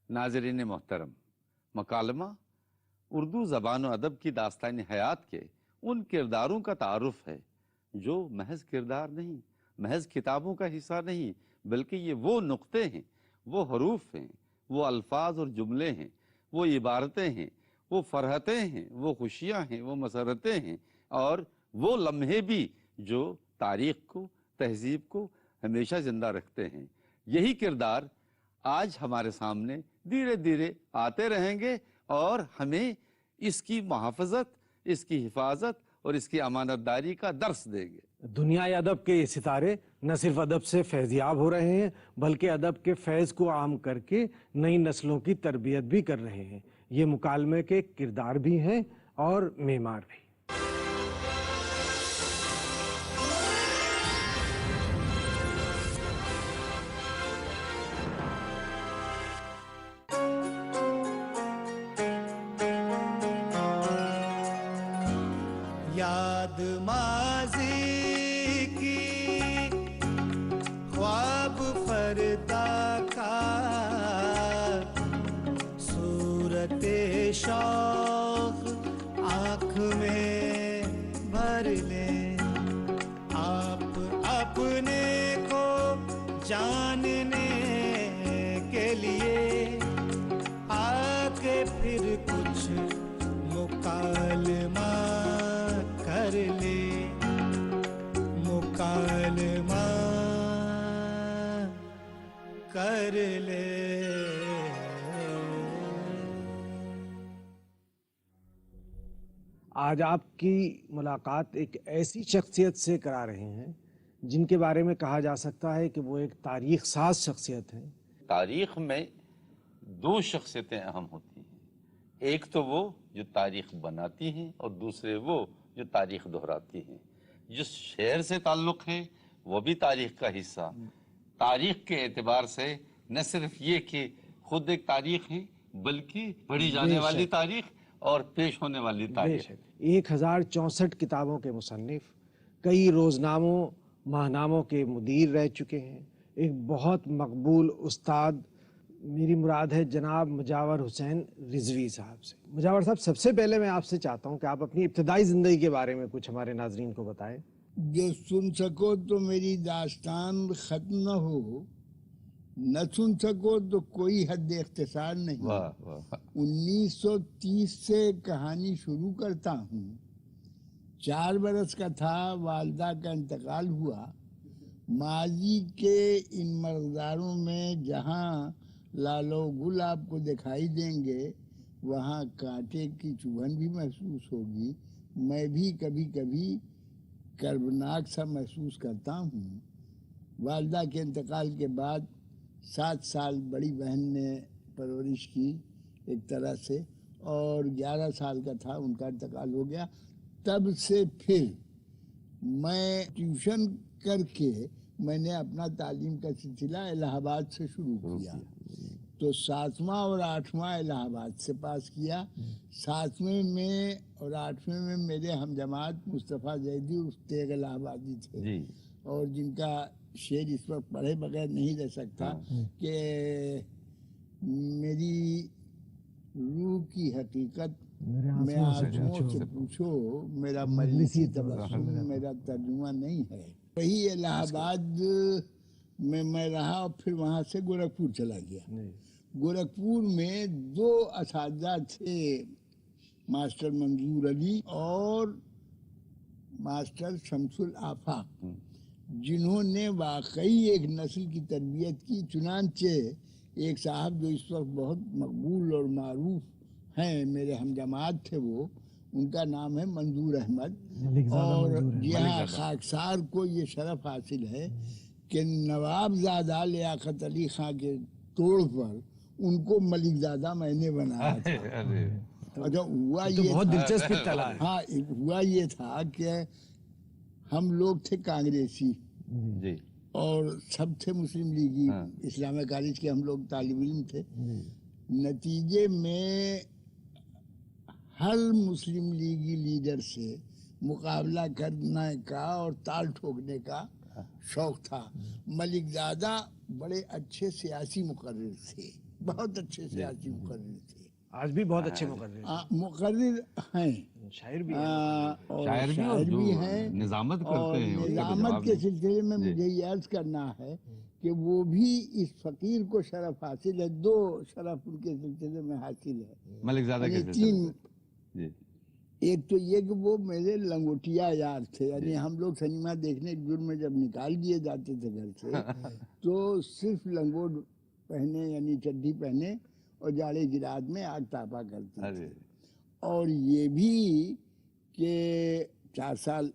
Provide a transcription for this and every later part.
ناظرین محترم، مکالمہ اردو زبان و ادب کی داستان حیات کے ان کرداروں کا تعارف ہے جو محض کردار نہیں، محض کتابوں کا حصہ نہیں، بلکہ یہ وہ نقطے ہیں، وہ حروف ہیں، وہ الفاظ اور جملے ہیں، وہ عبارتیں ہیں، وہ فرحتیں ہیں، وہ خوشیاں ہیں، وہ مسرتیں ہیں، اور وہ لمحے بھی جو تاریخ کو، تہذیب کو ہمیشہ زندہ رکھتے ہیں۔ یہی کردار آج ہمارے سامنے دھیرے دھیرے آتے رہیں گے اور ہمیں اس کی محافظت، اس کی حفاظت اور اس کی امانت داری کا درس دیں گے۔ دنیائے ادب کے یہ ستارے نہ صرف ادب سے فیضیاب ہو رہے ہیں بلکہ ادب کے فیض کو عام کر کے نئی نسلوں کی تربیت بھی کر رہے ہیں۔ یہ مکالمے کے کردار بھی ہیں اور معمار بھی۔ یاد ماضی کی خواب فردا کا صورت شوق آنکھ میں بھر لیں، آپ اپنے کو جاننے کے لیے آ کے پھر کچھ مکالمہ کر لے، مکالمہ کر لے۔ آج آپ کی ملاقات ایک ایسی شخصیت سے کرا رہے ہیں جن کے بارے میں کہا جا سکتا ہے کہ وہ ایک تاریخ ساز شخصیت ہیں۔ تاریخ میں دو شخصیتیں اہم ہوتی ہیں، ایک تو وہ جو تاریخ بناتی ہیں اور دوسرے وہ جو تاریخ دہراتی ہیں۔ جس شہر سے تعلق ہے وہ بھی تاریخ کا حصہ، تاریخ کے اعتبار سے نہ صرف یہ کہ خود ایک تاریخ ہے بلکہ پڑھی جانے والی تاریخ اور پیش ہونے والی تاریخ۔ 1064 کتابوں کے مصنف، کئی روزناموں ماہناموں کے مدیر رہ چکے ہیں، ایک بہت مقبول استاد، میری مراد ہے جناب مجاور حسین رضوی صاحب سے۔ مجاور صاحب، سب سے پہلے میں آپ سے چاہتا ہوں کہ آپ اپنی ابتدائی زندگی کے بارے میں کچھ ہمارے ناظرین کو بتائیں۔ جو سن سکو تو میری داستان ختم نہ ہو، نہ سن سکو تو کوئی حد اختصار نہیں۔ 1930 سے کہانی شروع کرتا ہوں۔ 4 برس کا تھا، والدہ کا انتقال ہوا۔ ماضی کے ان مرغزاروں میں جہاں لال و گل آپ کو دکھائی دیں گے وہاں کانٹے کی چبھن بھی محسوس ہوگی۔ میں بھی کبھی کبھی کربناک سا محسوس کرتا ہوں۔ والدہ کے انتقال کے بعد 7 سال بڑی بہن نے پرورش کی ایک طرح سے، اور 11 سال کا تھا ان کا انتقال ہو گیا۔ تب سے پھر میں ٹیوشن کر کے میں نے اپنا تعلیم کا سلسلہ الہ آباد سے شروع کیا۔ تو 7واں اور 8واں الہ آباد سے پاس کیا۔ 7ویں میں اور 8ویں میں میرے ہم جماعت مصطفیٰ زیدی تیغ الہ آبادی تھے، اور جن کا شعر اس وقت پڑھے بغیر نہیں رہ سکتا کہ میری روح کی حقیقت میں آنسوؤں سے پوچھو، میرا مجلسی تبسم میرا ترجمہ نہیں ہے۔ وہی الہ آباد میں میں رہا، اور پھر وہاں سے گورکھپور چلا گیا۔ گورکھپور میں 2 اساتذہ تھے، ماسٹر منظور علی اور ماسٹر شمس الآفاق، جنہوں نے واقعی ایک نسل کی تربیت کی۔ چنانچہ ایک صاحب جو اس وقت بہت مقبول اور معروف ہیں، میرے ہم جماعت تھے وہ، ان کا نام ہے منظور احمد، اور یہاں خاکسار کو یہ شرف حاصل ہے کہ نواب زادہ لیاقت علی خان کے توڑ پر ان کو ملک زادہ میں نے بنایا تھا۔ اچھا، ہوا یہ بہت دلچسپ اطلاع ہے۔ ہاں، ہوا یہ تھا کہ ہم لوگ تھے کانگریسی اور سب تھے مسلم لیگی، اسلامیہ کالج کے ہم لوگ طالب علم تھے۔ نتیجے میں ہر مسلم لیگی لیڈر سے مقابلہ کرنے کا اور تال ٹھوکنے کا شوق تھا۔ ملک زادہ بڑے اچھے سیاسی مقرر تھے، بہت اچھے سیاسی مقرر تھے، آج بھی بہت اچھے مقرر مقرر ہیں، ہیں، شاعر بھی ہیں۔ اور شاعر بھی اور شاعر جو بھی ہیں، نظامت کرتے اور ہیں اس کا تو نظامت جواب کے نہیں۔ سلسلے میں جی۔ مجھے یہ عرض کرنا ہے کہ وہ بھی اس فقیر کو شرف حاصل ہے، دو شرف ان کے سلسلے میں حاصل ہے، ملک زادہ کے یعنی سلسلے تین، سے۔ جی ایک تو یہ کہ وہ میرے لنگوٹیا یار تھے، یعنی ہم لوگ سنیما دیکھنے کے جرم میں جب نکال دیے جاتے تھے گھر سے تو صرف لنگوٹ پہنے یعنی چڈی پہنے اور جاڑے کی رات میں آگ تاپا کرتے تھے۔ ارے اور یہ بھی کہ 4 سال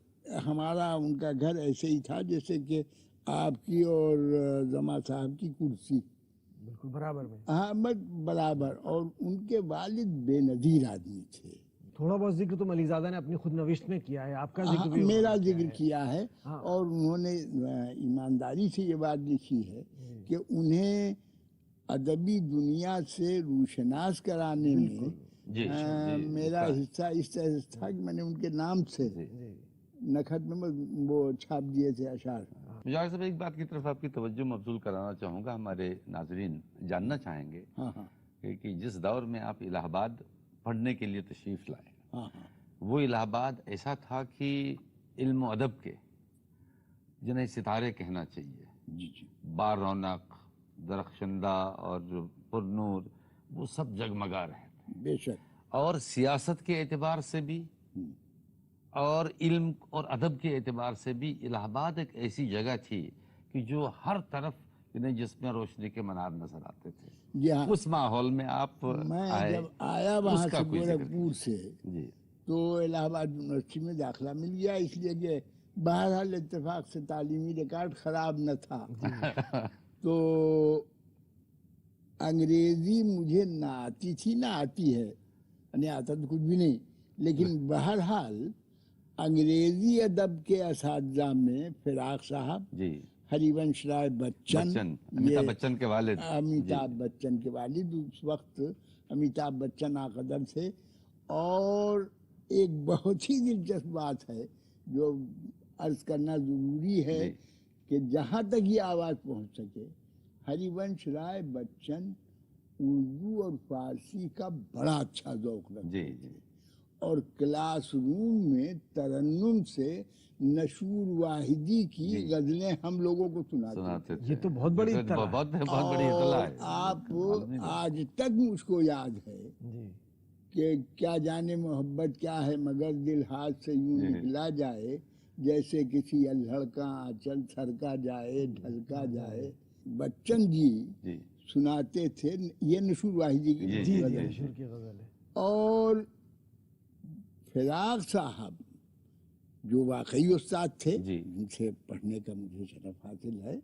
ہمارا ان کا گھر ایسے ہی تھا جیسے کہ آپ کی اور زما صاحب کی کرسی، بالکل برابر میں۔ ہاں بس برابر، اور ان کے والد بے نظیر آدمی تھے۔ تھوڑا بہت ذکر تو ملک زادہ نے اپنی خود نوشت میں کیا ہے، آپ کا ذکر بھی میرا انہوں نے ذکر کیا ہے، ہاں۔ اور انہوں نے ایمانداری سے یہ بات لکھی ہے کہ انہیں ادبی دنیا سے روشناس کرانے میں جی میرا حصہ اس طرح سے تھا کہ میں نے ان کے نام سے نکھت میں وہ چھاپ دیے تھے اشعار۔ مجاور صاحب ایک بات کی طرف آپ کی توجہ مبذول کرانا چاہوں گا، ہمارے ناظرین جاننا چاہیں گے ہاں ہاں کہ جس دور میں آپ الہ آباد پڑھنے کے لیے تشریف لائے، ہاں ہاں وہ الہ آباد ایسا تھا کہ علم و ادب کے جنہیں ستارے کہنا چاہیے، جی جی بار رونق، درخشندہ اور پر نور، وہ سب جگمگا رہے تھے، بے شک، اور سیاست کے اعتبار سے بھی اور علم اور ادب کے اعتبار سے بھی الہ آباد ایک ایسی جگہ تھی کہ جو ہر طرف جس میں روشنی کے منار نظر آتے تھے۔ جی ہاں۔ اس ماحول میں آپ میں آئے، جب آیا وہاں اس کا سے کوئی ذکر گورکھپور سے جی تو الہ آباد یونیورسٹی میں داخلہ مل گیا، اس لیے کہ بہرحال اتفاق سے تعلیمی ریکارڈ خراب نہ تھا، تو انگریزی مجھے نہ آتی تھی نہ آتی ہے، یعنی آتا تو کچھ بھی نہیں، لیکن بہرحال انگریزی ادب کے اساتذہ میں فراق صاحب، جی ہری ونش رائے بچن، امیتابھ بچن کے والد، امیتابھ بچن کے والد، اس وقت امیتابھ بچن ناقدر تھے۔ اور ایک بہت ہی دلچسپ بات ہے جو عرض کرنا ضروری ہے جی کہ جہاں تک یہ آواز پہنچ سکے، ہری ونش رائے بچن اردو اور فارسی کا بڑا اچھا ذوق رکھتے جی تھے، اور کلاس روم میں ترنم سے نشور واحدی کی غزلیں ہم لوگوں کو سناتے تھے۔ یہ تو بہت بڑی اطلاع ہے۔ بہت بڑی اطلاع ہے۔ آپ آج تک مجھ کو یاد ہے جی کہ کیا جانے محبت کیا ہے مگر دل ہاتھ سے یوں نکلا جائے، جیسے کسی الہڑ کا آنچل سرکا جائے ڈھلکا جائے۔ بچن جی جی سناتے تھے، یہ نشور واحدی کی جی غزل ہے۔ مشہور کی غزل ہے۔ اور فراق صاحب جو واقعی استاد تھے، جی ان سے پڑھنے کا مجھے شرف حاصل ہے،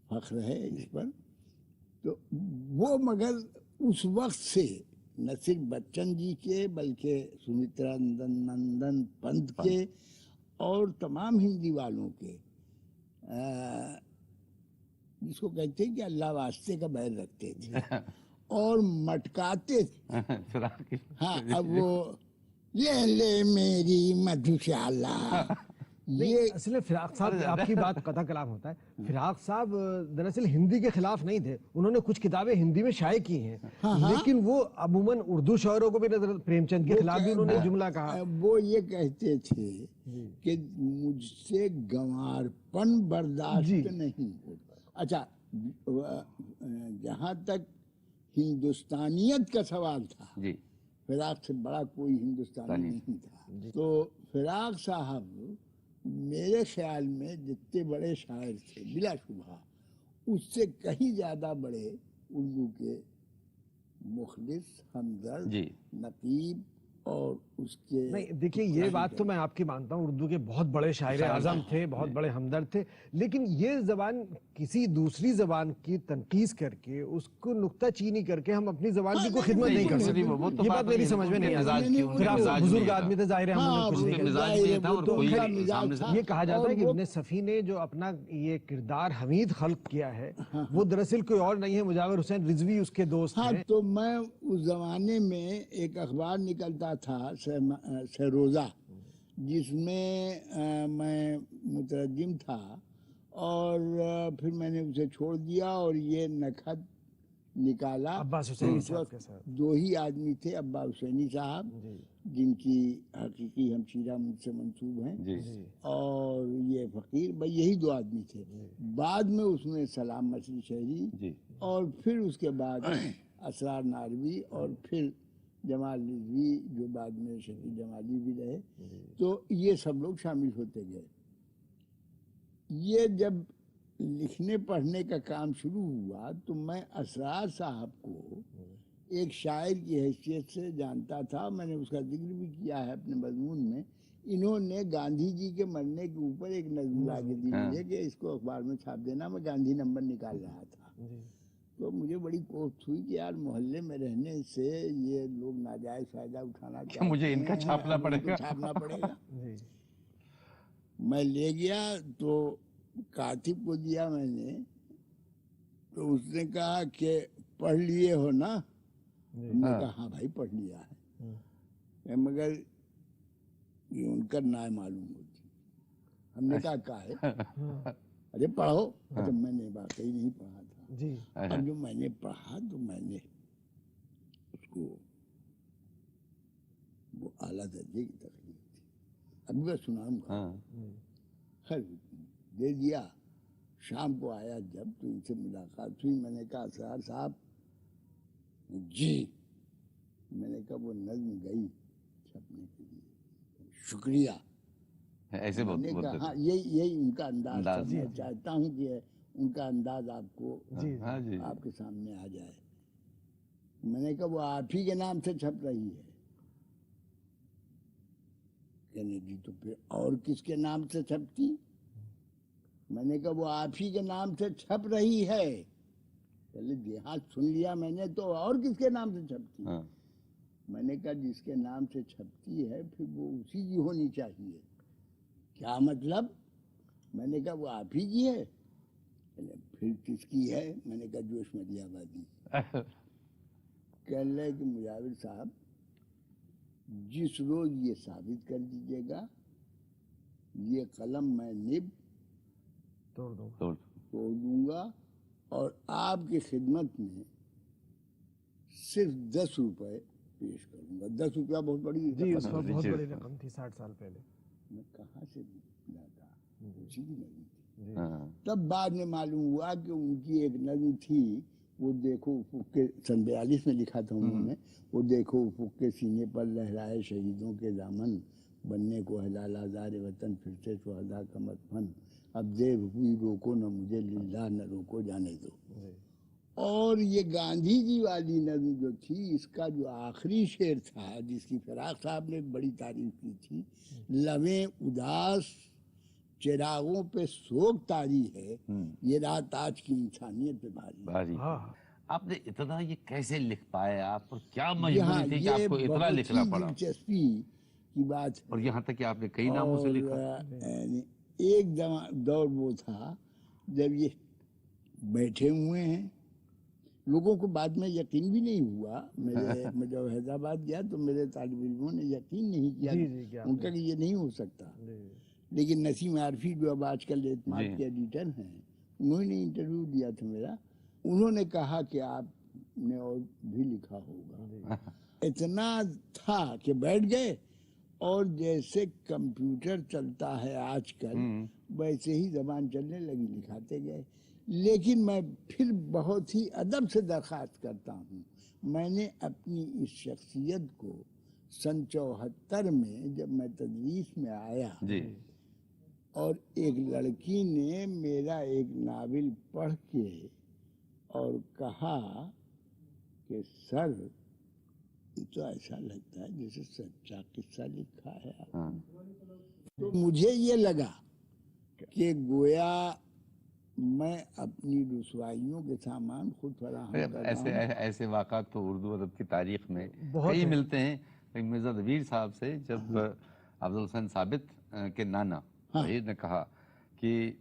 فخر ہے اس پر، تو وہ مگر اس وقت سے نہ صرف بچن جی کے بلکہ سمترا نندن پنت کے اور تمام ہندی والوں کے جس کو کہتے ہیں کہ اللہ واسطے کا بیر رکھتے تھے اور مٹکاتے تھے۔ فراق ہاں اب وہ لے لے میری مدھوشالہ، یہ اصل میں فراق صاحب، آپ کی بات قطع کلام ہوتا ہے، فراق صاحب دراصل ہندی کے خلاف نہیں تھے، انہوں نے کچھ کتابیں ہندی میں شائع کی ہیں، لیکن وہ عموماً اردو شاعروں کو بھی نظر، پریم چند کے خلاف بھی انہوں نے جملہ کہا۔ وہ یہ کہتے تھے کہ مجھ سے گنوار پن برداشت نہیں ہوتا۔ اچھا، جہاں تک ہندوستانیت کا سوال تھا، جی فراق سے بڑا کوئی ہندوستانی نہیں تھا، تو فراق صاحب میرے خیال میں جتنے بڑے شاعر تھے بلا شبہ اس سے کہیں زیادہ بڑے اردو کے مخلص، ہمدرد، جی نقیب اور اس کے نہیں دیکھیے، یہ بات تو میں آپ کی مانتا ہوں، اردو کے بہت بڑے شاعر اعظم تھے، بہت بڑے ہمدرد تھے، لیکن یہ زبان کسی دوسری زبان کی تنقید کر کے، اس کو نکتہ چینی کر کے ہم اپنی زبان کی کوئی خدمت نہیں کر سکتے۔ یہ بات میری سمجھ میں نہیں آتی۔ پھر آپ بزرگ آدمی تھے، ظاہر ہے ہم انہیں کچھ نہیں کہہ سکتے۔ یہ کہا جاتا ہے کہ ابن صفی نے جو اپنا یہ کردار حمید خلق کیا ہے، وہ دراصل کوئی اور نہیں ہے، مجاور حسین رضوی اس کے دوست ہاں، ہیں۔ تو میں اس زمانے میں ایک اخبار نکلتا تھا سہروزہ، جس میں میں مترجم تھا، اور پھر میں نے اسے چھوڑ دیا اور یہ نکھت نکالا. عباس حسینی اس صاحب وقت کے ساتھ. 2 ہی آدمی تھے، عباس حسینی صاحب جی جن کی حقیقی ہمشیرہ مجھ سے منسوب ہیں، جی جی اور یہ فقیر بھائی، یہی 2 آدمی تھے. بعد میں اس میں سلام مصری شہری، جی اور پھر اس کے بعد اسرار ناروی، اور پھر جمال رضوی جو بعد میں شکیل جمالی بھی رہے. تو یہ سب لوگ شامل ہوتے گئے. یہ جب لکھنے پڑھنے کا کام شروع ہوا تو میں اسرار صاحب کو ایک شاعر کی حیثیت سے جانتا تھا. میں نے اس کا ذکر بھی کیا ہے اپنے مضمون میں. انہوں نے گاندھی جی کے مرنے کے اوپر ایک نظم لا کے دی مجھے کہ اس کو اخبار میں چھاپ دینا. میں گاندھی نمبر نکال رہا تھا. تو مجھے بڑی کوفت ہوئی کہ یار محلے میں رہنے سے یہ لوگ ناجائز فائدہ اٹھانا چاہتے ہیں، مجھے ان کا چھاپنا اب ان پڑے کو گا. چھاپنا پڑے گا. جی میں لے گیا تو کاتب کو دیا میں نے. تو اس نے کہا کہ پڑھ لیے ہو نا؟ ہم نے کہا ہاں بھائی پڑھ لیا ہے، مگر یہ ان کا نائے معلوم ہوتی. ہم نے کہا ہے ارے پڑھو. اچھا میں نے واقعی نہیں پڑھا تھا. جی اور جو میں نے پڑھا تو میں نے اس کو، وہ اعلیٰ درجے کی تقریر تھی، ابھی میں سناؤں گا. خیر دے دیا. شام کو آیا جب تو ان سے ملاقات ہوئی. میں نے کہا اسرار صاحب. جی. میں نے کہا وہ نظم گئی چھپنے کے لیے، شکریہ. ایسے میں نے بولتے کہا ہاں تھے. یہی ان کا انداز تھا. انداز. میں چاہتا ہوں کہ ان کا انداز آپ کو ہاں جی آپ کے سامنے آ جائے. میں نے کہا وہ آپ ہی کے نام سے چھپ رہی ہے. کہنے جی تو پھر اور کس کے نام سے چھپتی؟ میں نے کہا وہ آپ ہی کے نام سے چھپ رہی ہے. پہلے جی ہاں سن لیا میں نے، تو اور کس کے نام سے چھپتی؟ ہاں. میں نے کہا جس کے نام سے چھپتی ہے پھر وہ اسی کی ہونی چاہیے. کیا مطلب؟ میں نے کہا وہ آپ ہی کی ہے. پھر کس کی ہے؟ میں نے کہا جوش مدی آبادی. کہہ لے کہ مجاور صاحب جس روز یہ ثابت کر دیجیے گا یہ قلم میں نب توڑ دو. توڑ دوں گا، اور آپ کی خدمت میں صرف 10 روپے پیش کروں گا. 10 روپیہ بہت بڑی جی اس رقم وقت ہے. بہت بڑی رقم تھی 60 سال پہلے. میں کہاں سے لاتا؟ اسی کی نظم تھی. ہاں. تب بعد میں معلوم ہوا کہ ان کی ایک نظم تھی، وہ دیکھو افق کے، سن 42 میں لکھا تھا انہوں نے، وہ دیکھو افق کے سینے پر لہرائے شہیدوں کے دامن، بننے کو ہے لال آزار وطن پھر سے شہداء کا مدفن، اب دیر ہوئی روکو نہ مجھے للہ نہ روکو جانے دو. اور یہ گاندھی جی والی نظم جو تھی، اس کا جو آخری شعر تھا جس کی فراق صاحب نے بڑی تعریف کی تھی، لبیں اداس چراغوں پہ سوگ طاری ہے، یہ رات آج کی انسانیت پہ بھاری. بھاری. ہاں آپ نے اتنا یہ کیسے لکھ پائے؟ آپ پر کیا یہاں مجبوری تھی کہ آپ کو اتنا بہت لکھنا ہی پڑا؟ دلچسپی کی بات ہے. اور یہاں تک کہ آپ نے کئی ناموں سے لکھا. یعنی ایک دور وہ تھا جب یہ بیٹھے ہوئے ہیں، لوگوں کو بعد میں یقین بھی نہیں ہوا. میں جب حیدرآباد گیا تو میرے طالب علموں نے یقین نہیں کیا، ان کا کہ یہ نہیں ہو سکتا. لیکن نسیم عارفی جو اب آج کل اعتماد کے ایڈیٹر ہیں، انہوں نے انٹرویو دیا تھا میرا. انہوں نے کہا کہ آپ نے اور بھی لکھا ہوگا. اتنا تھا کہ بیٹھ گئے، اور جیسے کمپیوٹر چلتا ہے آج کل ویسے ہی زبان چلنے لگی، لکھاتے گئے. لیکن میں پھر بہت ہی ادب سے درخواست کرتا ہوں، میں نے اپنی اس شخصیت کو سن 74 میں جب میں تدریس میں آیا، جی. اور ایک لڑکی نے میرا ایک ناول پڑھ کے اور کہا کہ سر یہ تو ایسا لگتا ہے جیسے سچا قصہ لکھا ہے آپ نے. تو مجھے یہ لگا کہ گویا میں اپنی رسوائیوں کے سامان خود فراہم کر رہا ہوں. ایسے واقعات تو اردو ادب کی تاریخ میں بہت کئی ہیں. ملتے ہیں. مرزا دبیر صاحب سے جب افضل حسین ثابت کے نانا وحید نے کہا کہ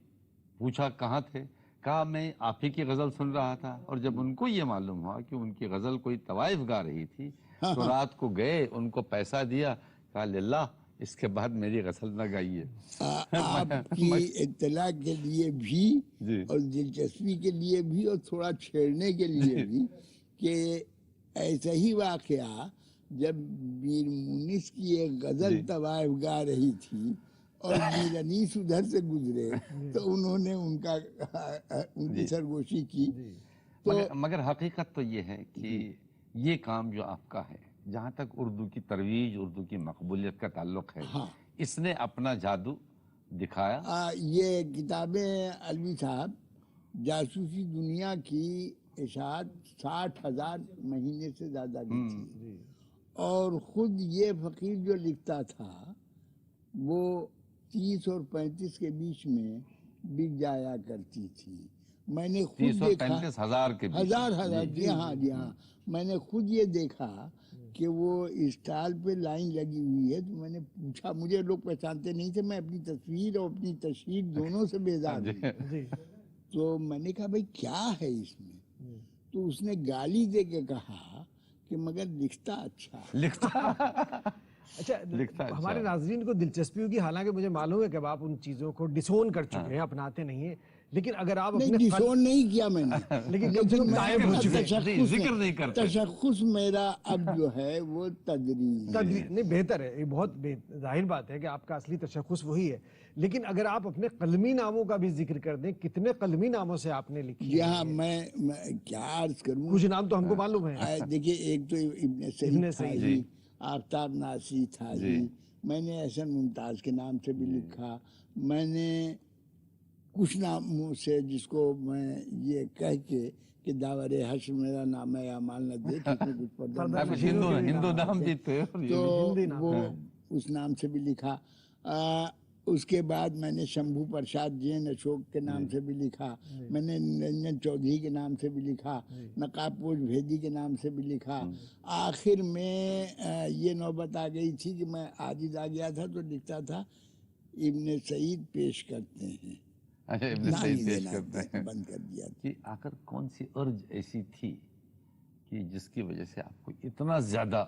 پوچھا کہاں تھے، کہا میں آپ ہی کی غزل سن رہا تھا. اور جب ان کو یہ معلوم ہوا کہ ان کی غزل کوئی طوائف گا رہی تھی تو رات کو گئے، ان کو پیسہ دیا، کہا للہ اس کے بعد میری غزل نہ گائیے. آپ کی اطلاع کے لیے بھی جی. اور دلچسپی کے لیے بھی اور تھوڑا چھیڑنے کے لیے بھی کہ ایسا ہی واقعہ جب میر مونس کی ایک غزل جی. طوائف گا رہی تھی اور میر انیس ادھر سے گزرے تو انہوں نے ان کی جی. سرگوشی کی. تو مگر حقیقت تو یہ ہے کہ یہ کام جو آپ کا ہے، جہاں تک اردو کی ترویج، اردو کی مقبولیت کا تعلق ہے، ہاں، اس نے اپنا جادو دکھایا. یہ کتابیں علوی صاحب جاسوسی دنیا کی اشاعت 60,000 مہینے سے زیادہ کی تھی، اور خود یہ فقیر جو لکھتا تھا وہ 30 اور 35 کے بیچ میں بک جایا کرتی تھی. میں نے خود 30 اور دیکھا 35 ہزار کے بیچ. ہزار جی ہاں میں نے خود یہ دیکھا کہ وہ اسٹال پہ لائن لگی ہوئی ہے. تو میں نے پوچھا، مجھے لوگ پہچانتے نہیں تھے، میں اپنی تصویر اور اپنی تشہیر دونوں سے بیزار ہوں. تو میں نے کہا بھائی کیا ہے اس میں؟ تو اس نے گالی دے کے کہا کہ مگر لکھتا اچھا. اچھا ہمارے ناظرین کو دلچسپی ہوگی، حالانکہ مجھے معلوم ہے کہ اب آپ ان چیزوں کو ڈسون کر چکے ہیں، اپناتے نہیں ہیں، لیکن اگر آپ نہیں اپنے ڈسون نہیں کیا میں نے، لیکن کم سے کم غائب ہو چکے ہیں. ذکر نہیں کرتے. تشخص میرا اب جو ہے وہ تدریج. نہیں بہتر ہے، یہ بہت ظاہر بات ہے کہ آپ کا اصلی تشخص وہی ہے. لیکن اگر آپ اپنے قلمی ناموں کا بھی ذکر کر دیں، کتنے قلمی ناموں سے آپ نے لکھی؟ جی ہاں، میں کیا عرض کروں. کچھ نام تو ہم کو معلوم ہے. دیکھیے ایک تو ابن سعید تھا ہی، آفتاب ناسی تھا ہی، میں نے احسن ممتاز کے نام سے بھی لکھا. میں نے کچھ ناموں سے جس کو میں یہ کہہ کے کہ داور حشر میرا نام ہے اعمال نہ دیکھ، اس میں کچھ پردہ ہندو نام بھی تھے، تو وہ اس نام سے بھی لکھا. اس کے بعد میں نے شمبھو پرساد جین اشوک کے نام سے بھی لکھا. میں نے نرنجن چودھری کے نام سے بھی لکھا، نقاب پوش بھیدی کے نام سے بھی لکھا. آخر میں یہ نوبت آ گئی تھی کہ میں عاجز آ گیا تھا تو لکھتا تھا ابن سعید پیش کرتے ہیں. ابن سعید پیش کرتے ہیں. بند کر دیا. کہ آخر کون سی ارج ایسی تھی کہ جس کی وجہ سے آپ کو اتنا زیادہ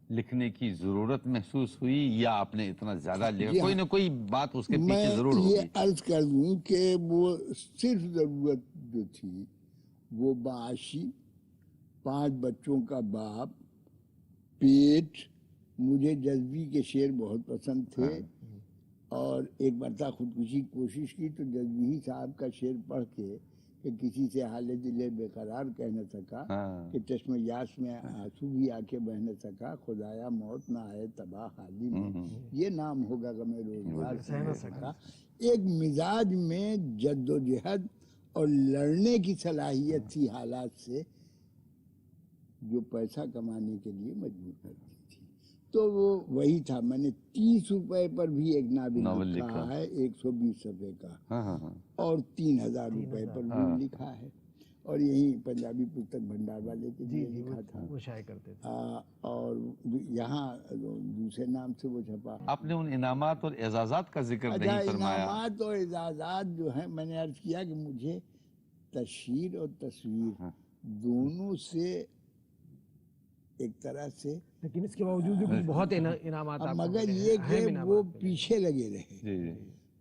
لکھنے کی ضرورت محسوس ہوئی، یا آپ نے اتنا زیادہ لکھا؟ کوئی نہ کوئی بات اس کے پیچھے ضرور ہوگی. میں یہ عرض کر دوں کہ وہ صرف ضرورت جو تھی وہ معاشی، 5 بچوں کا باپ، پیٹ، مجھے جذبی کے شعر بہت پسند تھے، اور ایک مرتبہ خودکشی کی کوشش کی تو جذبی صاحب کا شعر پڑھ کے کہ کسی سے حال دل بے قرار کہہ نہ سکا، کہ چشم یاس میں آنسو بھی آ کے بہ نہ سکا، خدایا موت نہ آئے تباہ حالی میں، یہ نام ہوگا غم روزگار سہ نہ سکا. ایک مزاج میں جد و جہد اور لڑنے کی صلاحیت تھی حالات سے، جو پیسہ کمانے کے لیے مجبور کرتی تھی. تو وہ وہی تھا. میں نے 30 روپے پر بھی ایک ناول لکھا ہے، 120 صفحے کا، اور 3,000 روپے پر بھی لکھا ہے، اور یہی پنجابی پستک بھنڈار والے کے لیے لکھا تھا، وہ شائع کرتے تھے، اور یہاں دوسرے نام سے وہ چھپا. آپ نے ان انعامات اور اعزازات کا ذکر نہیں فرمایا. انعامات اور اعزازات جو ہیں، میں نے عرض کیا کہ مجھے تشہیر اور تصویر دونوں سے ایک طرح سے، لیکن اس کے باوجود بھی بہت انعامات آپ کو مگر ملے یہ ہیں، کہ وہ پیچھے لگے رہے.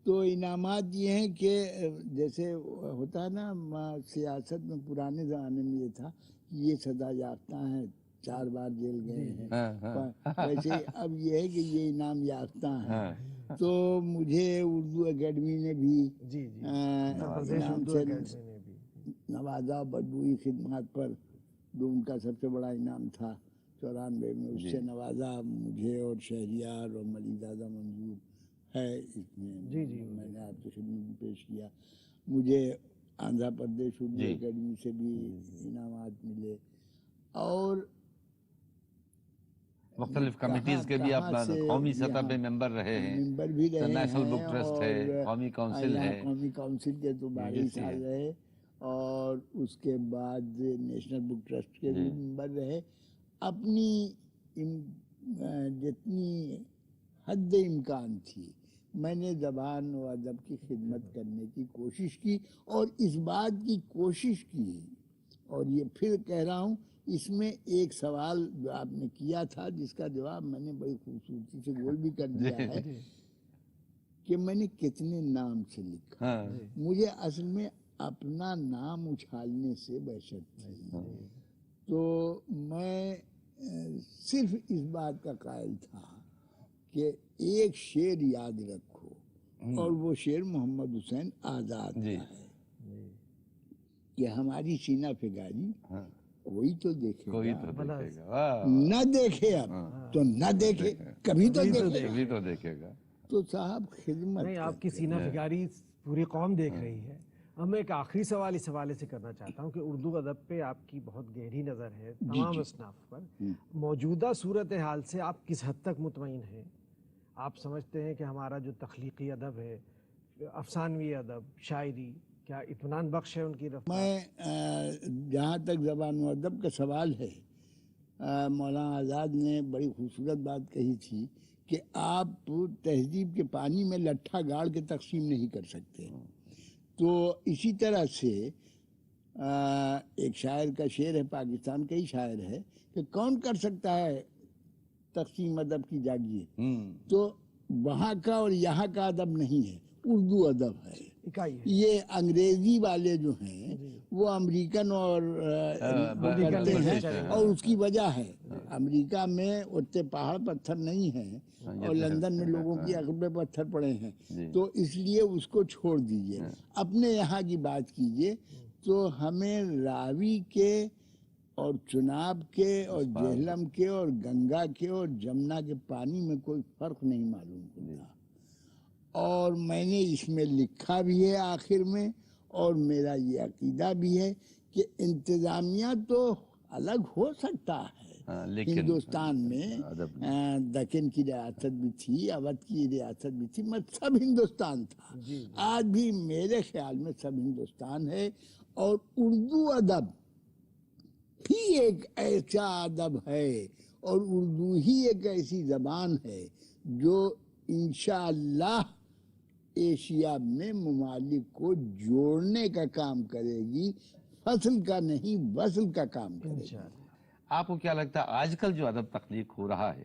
تو انعامات یہ ہیں کہ جیسے ہوتا ہے نا سیاست میں، پرانے زمانے میں یہ تھا کہ یہ سزا یافتہ ہیں، 4 بار جیل گئے ہیں، ویسے اب یہ ہے کہ یہ انعام یافتہ ہیں. تو مجھے اردو اکیڈمی نے بھی انعام سے نوازا، بدبوئی خدمات پر جو ان کا سب سے بڑا انعام تھا 94 میں، اس سے نوازا مجھے، اور شہریار اور ملک زادہ منظور ہے اس میں. میں نے آپ کی خدمت میں پیش کیا. مجھے آندھرا پردیش اردو اکیڈمی سے بھی انعامات ملے، اور مختلف کمیٹیز کے بھی آپ قومی سطح پہ ممبر رہے ہیں، ممبر بھی رہے ہیں، نیشنل بک ٹرسٹ ہے، قومی کونسل ہے، قومی کونسل کے تو 22 سال رہے، اور اس کے بعد نیشنل بک ٹرسٹ کے بھی ممبر رہے. اپنی جتنی حد امکان تھی میں نے زبان و ادب کی خدمت کرنے کی کوشش کی، اور اس بات کی کوشش کی، اور یہ پھر کہہ رہا ہوں اس میں ایک سوال جو آپ نے کیا تھا جس کا جواب میں نے بڑی خوبصورتی سے گول بھی کر دیا ہے کہ میں نے کتنے نام سے لکھا. ہاں مجھے اصل میں اپنا نام اچھالنے سے وحشت تھی. تو میں صرف اس بات کا قائل تھا کہ ایک شعر یاد رکھو اور وہ شعر محمد حسین آزاد کا ہے کہ ہماری سینہ فگاری کوئی تو دیکھے کوئی گا، تو دیکھے گا. واہ، نہ دیکھے اب تو نہ دیکھے، کبھی تو دیکھے. کبھی تو دیکھے گا. تو صاحب خدمت نہیں، آپ کی سینہ فگاری پوری قوم دیکھ رہی ہے. اب میں ایک آخری سوال اس حوالے سے کرنا چاہتا ہوں کہ اردو ادب پہ آپ کی بہت گہری نظر ہے تمام اصناف پر. موجودہ صورتحال سے آپ کس حد تک مطمئن ہیں؟ آپ سمجھتے ہیں کہ ہمارا جو تخلیقی ادب ہے، افسانوی ادب، شاعری، کیا اطمینان بخش ہے ان کی رفتار؟ میں جہاں تک زبان و ادب کا سوال ہے، مولانا آزاد نے بڑی خوبصورت بات کہی تھی کہ آپ تہذیب کے پانی میں لٹھا گاڑ کے تقسیم نہیں کر سکتے. تو اسی طرح سے ایک شاعر کا شعر ہے، پاکستان کا ہی شاعر ہے، کہ کون کر سکتا ہے تقسیم ادب کی جاگیے. تو وہاں کا اور یہاں کا ادب نہیں ہے، اردو ادب ہے. اکائی ہے. یہ انگریزی والے جو ہیں وہ امریکن اور کرتے ہیں، اور اس کی وجہ ہے امریکہ میں اتنے پہاڑ پتھر نہیں ہیں اور لندن میں لوگوں کی عقل پہ پتھر پڑے ہیں. تو اس لیے اس کو چھوڑ دیجئے، اپنے یہاں کی بات کیجئے. تو ہمیں راوی کے اور چناب کے اور جہلم کے اور گنگا کے اور جمنا کے پانی میں کوئی فرق نہیں معلوم ہوتا. اور میں نے اس میں لکھا بھی ہے آخر میں، اور میرا یہ عقیدہ بھی ہے کہ انتظامیہ تو الگ ہو سکتا ہے، لیکن ہندوستان میں دکن کی ریاست بھی تھی، اودھ کی ریاست بھی تھی، سب ہندوستان تھا. آج بھی میرے خیال میں سب ہندوستان ہے. اور اردو ادب ہی ایک ایسا ادب ہے اور اردو ہی ایک ایسی زبان ہے جو انشاءاللہ ایشیا میں ممالک کو جوڑنے کا کام کرے گی، فصل کا نہیں وصل کا کام کرے گی. آپ کو کیا لگتا ہے آج کل جو ادب تخلیق ہو رہا ہے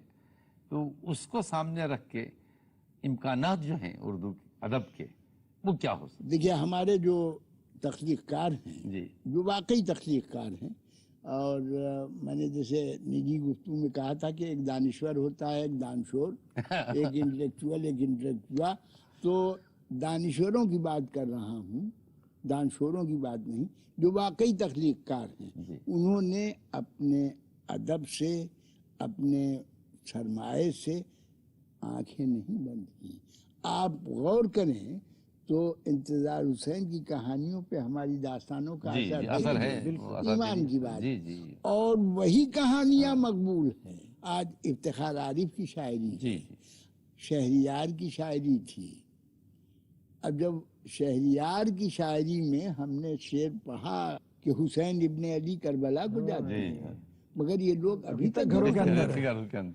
تو اس کو سامنے رکھ کے امکانات جو ہیں اردو ادب کے وہ کیا ہو سکتے؟ دیکھیے ہمارے جو تخلیق کار ہیں، جو واقعی تخلیق کار ہیں، اور میں نے جیسے نجی گفتگو میں کہا تھا کہ ایک دانشور ہوتا ہے، ایک دانشور، ایک انٹلیکچوئل، ایک انٹلیکچوا. تو دانشوروں کی بات کر رہا ہوں، دانشوروں کی بات نہیں، جو واقعی تخلیق کار ہیں. انہوں نے اپنے ادب سے، اپنے سرمایے سے آنکھیں نہیں بند کی. آپ غور کریں تو انتظار حسین کی کہانیوں پہ ہماری داستانوں کا اثر ہے، ایمان کی بات. اور وہی کہانیاں مقبول ہیں. آج افتخار عارف کی شاعری تھی، شہریار کی شاعری تھی. اب جب شہریار کی شاعری میں ہم نے شعر پڑھا کہ حسین ابن علی کربلا کو جاتے ہیں، مگر یہ لوگ ابھی تک گھروں کے اندر ہیں.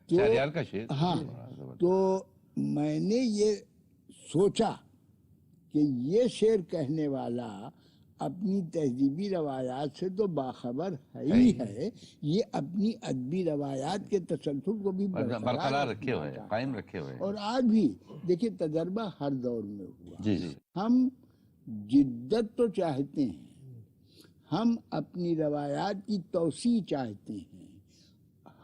شہریار کا شعر. ہاں، تو میں نے یہ سوچا کہ یہ شعر کہنے والا اپنی تہذیبی روایات سے تو باخبر ہے ہی ہے، یہ اپنی ادبی روایات کے تسلسل کو بھی برقرار رکھے ہوئے، قائم رکھے ہوئے. اور آج بھی دیکھیں تجربہ ہر دور میں ہوا. ہم جدت تو چاہتے ہیں، ہم اپنی روایات کی توسیع چاہتے ہیں،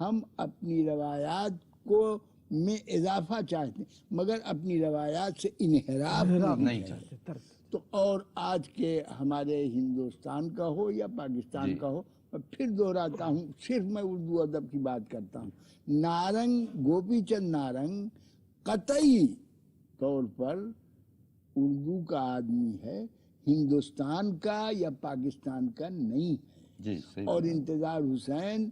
ہم اپنی روایات کو میں اضافہ چاہتے ہیں، مگر اپنی روایات سے انحراف نہیں چاہتے. تو اور آج کے ہمارے ہندوستان کا ہو یا پاکستان کا ہو، میں پھر دہراتا ہوں، صرف میں اردو ادب کی بات کرتا ہوں. نارنگ، گوپی چند نارنگ قطعی طور پر اردو کا آدمی ہے، ہندوستان کا یا پاکستان کا نہیں ہے. اور انتظار حسین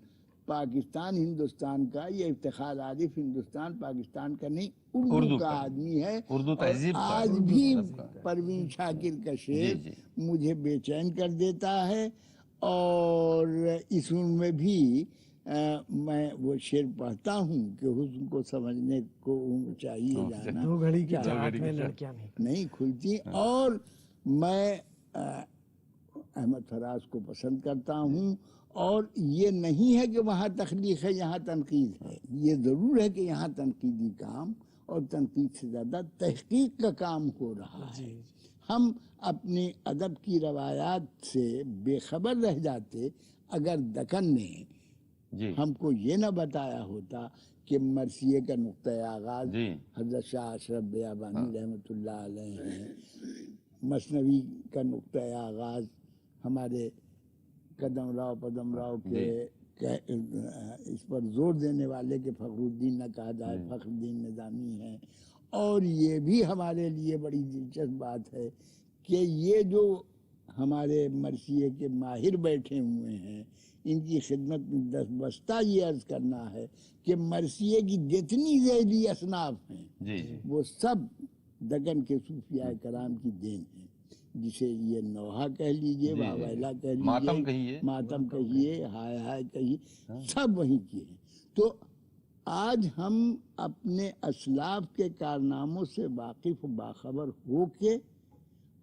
پاکستان ہندوستان کا یا افتخار عارف ہندوستان پاکستان کا نہیں، اردو کا آدمی ہے. اردو تہذیب کا. آج بھی پروین شاکر کا شعر مجھے بے چین کر دیتا ہے. اور اس میں بھی میں وہ شعر پڑھتا ہوں کہ حسن کو سمجھنے کو چاہیے جانا، دو گھڑی کی چاہت میں لڑکیاں نہیں کھلتی. اور میں احمد فراز کو پسند کرتا ہوں اور یہ نہیں ہے کہ وہاں تخلیق ہے یہاں تنقید ہے، یہ ضرور ہے کہ یہاں تنقیدی کام اور تنقید سے زیادہ تحقیق کا کام ہو رہا ہے۔ ہم اپنی ادب کی روایات سے بے خبر رہ جاتے اگر دکن نے جی ہم کو یہ نہ بتایا ہوتا کہ مرثیے کا نقطۂ آغاز جی حضرت شاہ اشرف بیابانی رحمۃ اللہ علیہ ہیں، مثنوی کا نقطۂ آغاز ہمارے قدم راؤ پدم راؤ کے اس پر زور دینے والے کہ فخر الدین نہ کہا جائے فخر الدین نظامی ہیں، اور یہ بھی ہمارے لیے بڑی دلچسپ بات ہے کہ یہ جو ہمارے مرثیے کے ماہر بیٹھے ہوئے ہیں ان کی خدمت میں دستبستہ یہ عرض کرنا ہے کہ مرثیے کی جتنی ذیلی اصناف ہیں جی وہ سب دکن کے صوفیاء کرام کی دین ہے، جسے یہ نوحہ کہہ لیجئے، واویلا کہہ لیجئے، ماتم کہیے، ماتم کہیے، ہائے ہائے کہیے، سب وہیں کی ہیں۔ تو آج ہم اپنے اسلاف کے کارناموں سے واقف و باخبر ہو کے،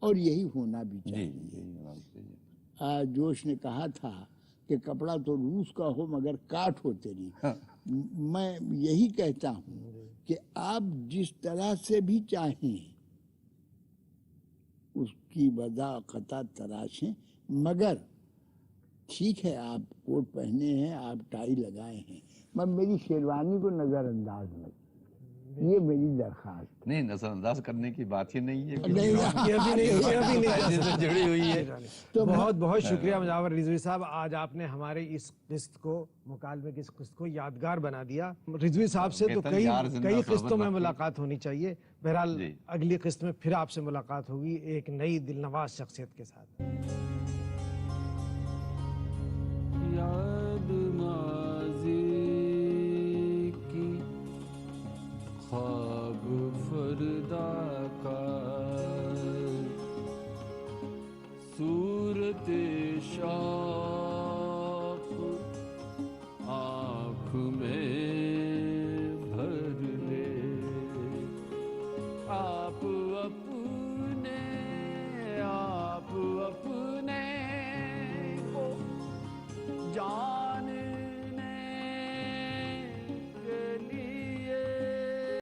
اور یہی ہونا بھی چاہیے۔ جوش نے کہا تھا کہ کپڑا تو روس کا ہو مگر کاٹ ہو تیری، میں یہی کہتا ہوں کہ آپ جس طرح سے بھی چاہیں اس کی وضع قطع تراشیں، مگر ٹھیک ہے آپ کوٹ پہنے ہیں، آپ ٹائی لگائے ہیں، میں میری شیروانی کو نظر انداز مت، یہ میری درخواست نہیں، نظر انداز کرنے کی بات ہی نہیں ہے، نہیں سے جڑی ہوئی ہے۔ تو بہت بہت شکریہ مجاور رضوی صاحب، آج آپ نے ہمارے اس قسط کو، مکالمے کی اس قسط کو یادگار بنا دیا۔ رضوی صاحب سے تو کئی قسطوں میں ملاقات ہونی چاہیے، بہرحال اگلی قسط میں پھر آپ سے ملاقات ہوگی ایک نئی دلنواز شخصیت کے ساتھ۔ یاد ماضی کی خواب فردا کا، صورت شوق آنکھ میں بھر لے، آپ